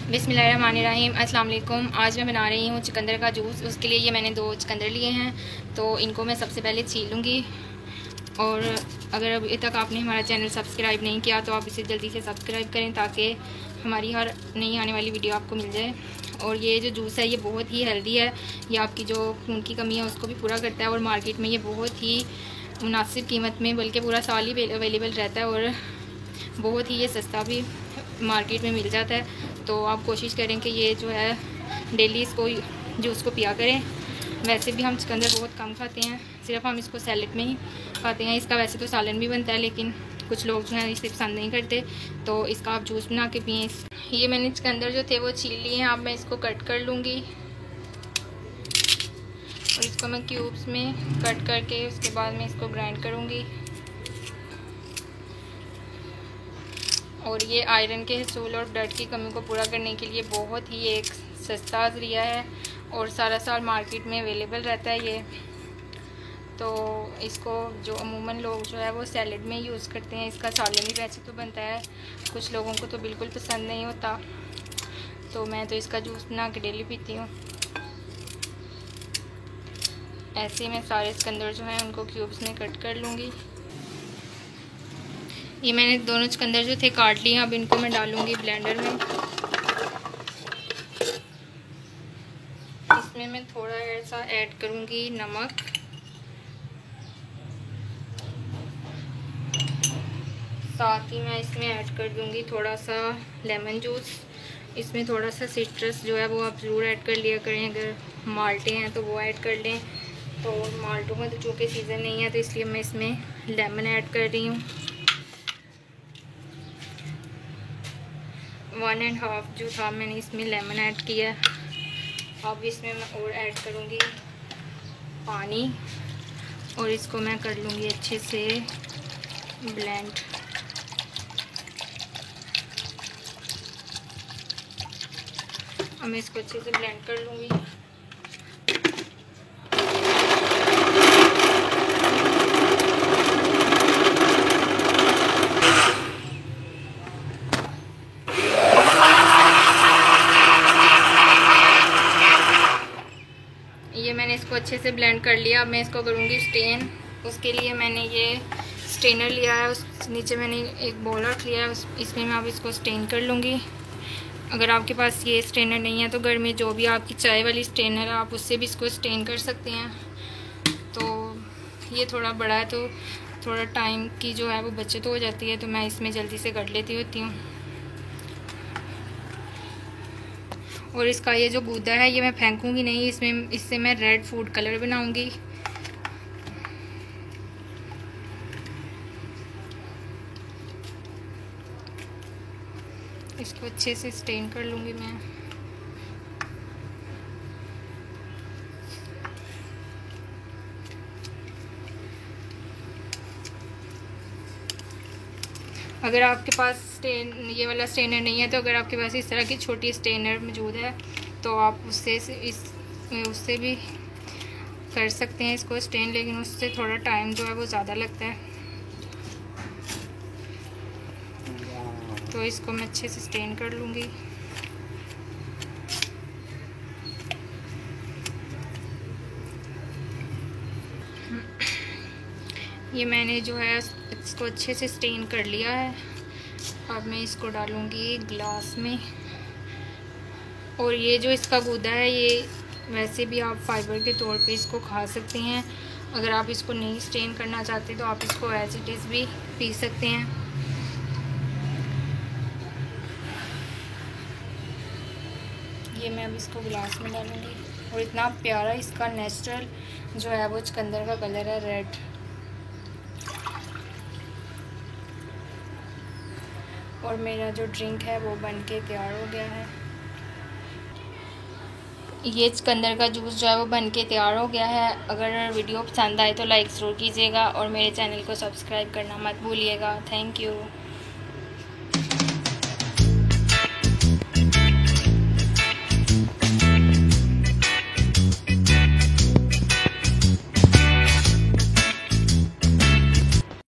बिस्मिल्लाहिर्रहमानिर्रहीम। अस्सलाम वालेकुम। आज मैं बना रही हूँ चुकंदर का जूस। उसके लिए ये मैंने 2 चुकंदर लिए हैं, तो इनको मैं सबसे पहले छील लूँगी। और अगर अभी तक आपने हमारा चैनल सब्सक्राइब नहीं किया तो आप इसे जल्दी से सब्सक्राइब करें ताकि हमारी हर नई आने वाली वीडियो आपको मिल जाए। और ये जो जूस है ये बहुत ही हेल्दी है, ये आपकी जो खून की कमी है उसको भी पूरा करता है। और मार्केट में ये बहुत ही मुनासिब कीमत में, बल्कि पूरा साल ही अवेलेबल रहता है और बहुत ही ये सस्ता भी मार्केट में मिल जाता है। तो आप कोशिश करें कि ये जो है डेली इसको जूस को पिया करें। वैसे भी हम चुकंदर बहुत कम खाते हैं, सिर्फ हम इसको सैलेड में ही खाते हैं। इसका वैसे तो सालन भी बनता है, लेकिन कुछ लोग जो है इसे पसंद नहीं करते, तो इसका आप जूस बना के पिएँ। ये मैंने चुकंदर जो थे वो छील लिए हैं। अब मैं इसको कट कर लूँगी और इसको मैं क्यूब्स में कट करके उसके बाद मैं इसको ग्राइंड करूँगी। और ये आयरन के हसूल और ब्लड की कमी को पूरा करने के लिए बहुत ही एक सस्ता ज़रिया है और सारा साल मार्केट में अवेलेबल रहता है ये। तो इसको जो अमूमन लोग जो है वो सैलेड में यूज़ करते हैं। इसका सालन भी वैसे तो बनता है, कुछ लोगों को तो बिल्कुल पसंद नहीं होता, तो मैं तो इसका जूस बना के डेली पीती हूँ। ऐसे मैं सारे चुकंदर जो हैं उनको क्यूब्स में कट कर लूँगी। ये मैंने दोनों चुकंदर जो थे काट लिए। अब इनको मैं डालूँगी ब्लेंडर में। इसमें मैं थोड़ा सा ऐड करूँगी नमक, साथ ही मैं इसमें ऐड कर दूँगी थोड़ा सा लेमन जूस। इसमें थोड़ा सा सिट्रस जो है वो आप ज़रूर ऐड कर लिया करें। अगर माल्टे हैं तो वो ऐड कर लें। तो माल्टों में तो चूँकि सीज़न नहीं है तो इसलिए मैं इसमें लेमन ऐड कर रही हूँ। 1.5 जो था मैंने इसमें लेमन ऐड किया। अब इसमें मैं और ऐड करूँगी पानी और इसको मैं कर लूँगी अच्छे से ब्लेंड। अब मैं इसको अच्छे से ब्लेंड कर लूँगी। ये मैंने इसको अच्छे से ब्लेंड कर लिया। अब मैं इसको करूँगी स्टेन। उसके लिए मैंने ये स्टेनर लिया है, उस नीचे मैंने एक बोल रख लिया है, इसमें मैं अब इसको स्टेन कर लूँगी। अगर आपके पास ये स्टेनर नहीं है तो घर में जो भी आपकी चाय वाली स्टेनर है आप उससे भी इसको स्टेन कर सकते हैं। तो ये थोड़ा बड़ा है तो थोड़ा टाइम की जो है वो बचत हो जाती है, तो मैं इसमें जल्दी से कर लेती होती हूँ। और इसका ये जो गूदा है ये मैं फेंकूँगी नहीं, इससे मैं रेड फूड कलर बनाऊँगी। इसको अच्छे से स्टेन कर लूँगी मैं। अगर आपके पास ये वाला स्टेनर नहीं है तो अगर आपके पास इस तरह की छोटी स्टेनर मौजूद है तो आप उससे भी कर सकते हैं इसको स्टेन, लेकिन उससे थोड़ा टाइम जो है वो ज़्यादा लगता है। तो इसको मैं अच्छे से स्टेन कर लूँगी। ये मैंने जो है इसको अच्छे से स्टेन कर लिया है। अब मैं इसको डालूँगी ग्लास में। और ये जो इसका गूदा है ये वैसे भी आप फाइबर के तौर पे इसको खा सकते हैं। अगर आप इसको नहीं स्टेन करना चाहते तो आप इसको एज इट इज़ भी पी सकते हैं। ये मैं अब इसको गिलास में डालूँगी। और इतना प्यारा इसका नेचुरल जो है वो चुकंदर का कलर है, रेड। और मेरा जो ड्रिंक है वो बन के तैयार हो गया है। ये चुकंदर का जूस जो है वो बन के तैयार हो गया है। अगर वीडियो पसंद आए तो लाइक ज़रूर कीजिएगा और मेरे चैनल को सब्सक्राइब करना मत भूलिएगा। Thank you.